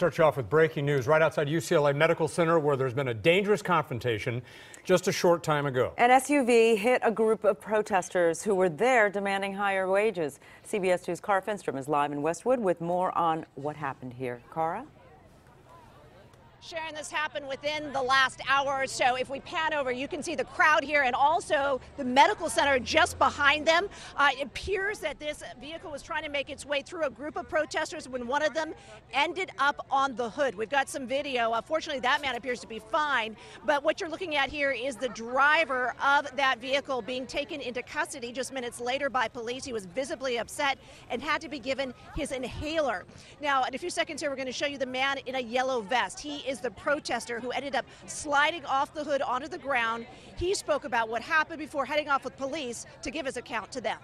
Start you off with breaking news right outside UCLA Medical Center, where there's been a dangerous confrontation just a short time ago. An SUV hit a group of protesters who were there demanding higher wages. CBS 2's Finnstrom is live in Westwood with more on what happened here. Cara? Sharon, this happened within the last hour or so. If we pan over, you can see the crowd here and also the medical center just behind them. It appears that this vehicle was trying to make its way through a group of protesters when one of them ended up on the hood. We've got some video. Fortunately, that man appears to be fine. But what you're looking at here is the driver of that vehicle being taken into custody just minutes later by police. He was visibly upset and had to be given his inhaler. Now, in a few seconds here, we're going to show you the man in a yellow vest. He is the protester who ended up sliding off the hood onto the ground. He spoke about what happened before heading off with police to give his account to them.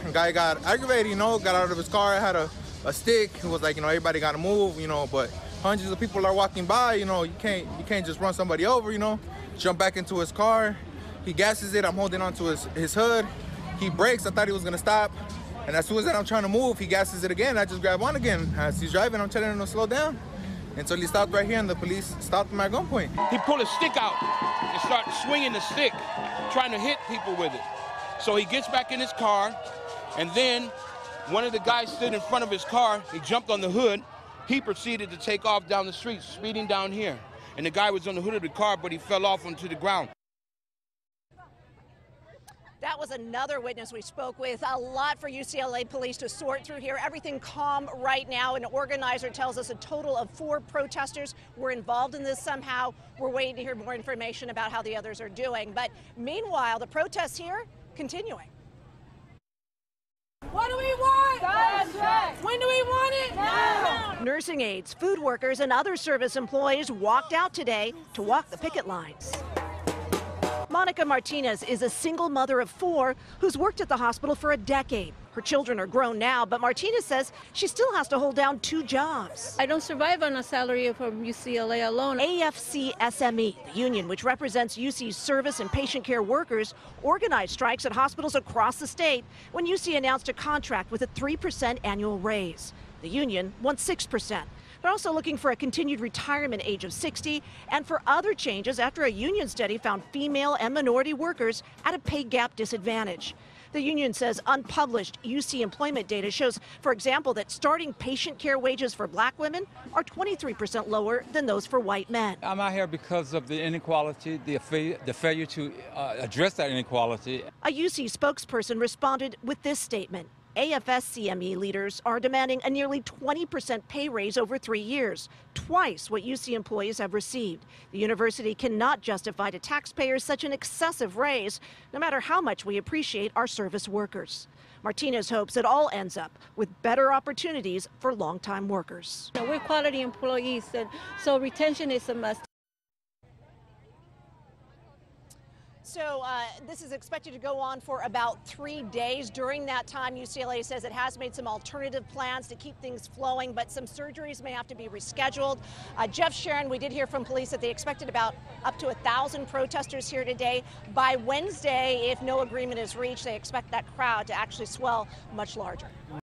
The guy got aggravated, got out of his car, had a stick. He was like, everybody got to move, but hundreds of people are walking by, you can't just run somebody over, jump back into his car. He gasses it, I'm holding onto his hood. He brakes, I thought he was going to stop. And as soon as I'm trying to move, he gasses it again. I just grab on again. As he's driving, I'm telling him to slow down. Until he stopped right here and the police stopped him at gunpoint. He pulled a stick out and started swinging the stick, trying to hit people with it. So he gets back in his car, and then one of the guys stood in front of his car. He jumped on the hood. He proceeded to take off down the street, speeding down here. And the guy was on the hood of the car, but he fell off onto the ground. That was another witness we spoke with. A lot for UCLA police to sort through here. Everything calm right now. An organizer tells us a total of 4 protesters were involved in this somehow. We're waiting to hear more information about how the others are doing. But meanwhile, the protests here continuing. What do we want? Justice. When do we want it? Now. Nursing aides, food workers, and other service employees walked out today to walk the picket lines. Monica Martinez is a single mother of 4 who's worked at the hospital for a decade. Her children are grown now, but Martinez says she still has to hold down 2 jobs. I don't survive on a salary from UCLA alone. AFC-SME, the union which represents UC's service and patient care workers, organized strikes at hospitals across the state when UC announced a contract with a 3% annual raise. The union wants 6%. They're also looking for a continued retirement age of 60 and for other changes after a union study found female and minority workers at a pay gap disadvantage. The union says unpublished UC employment data shows, for example, that starting patient care wages for black women are 23% lower than those for white men. I'm out here because of the inequality, the failure to address that inequality. A UC spokesperson responded with this statement. AFS-CME leaders are demanding a nearly 20% pay raise over 3 years, twice what UC employees have received. The university cannot justify to taxpayers such an excessive raise, no matter how much we appreciate our service workers. Martinez hopes it all ends up with better opportunities for longtime workers. We're quality employees, and so retention is a must. So this is expected to go on for about 3 days. During that time, UCLA says it has made some alternative plans to keep things flowing, but some surgeries may have to be rescheduled. Jeff, Sharon, we did hear from police that they expected about up to 1,000 protesters here today. By Wednesday, if no agreement is reached, they expect that crowd to actually swell much larger.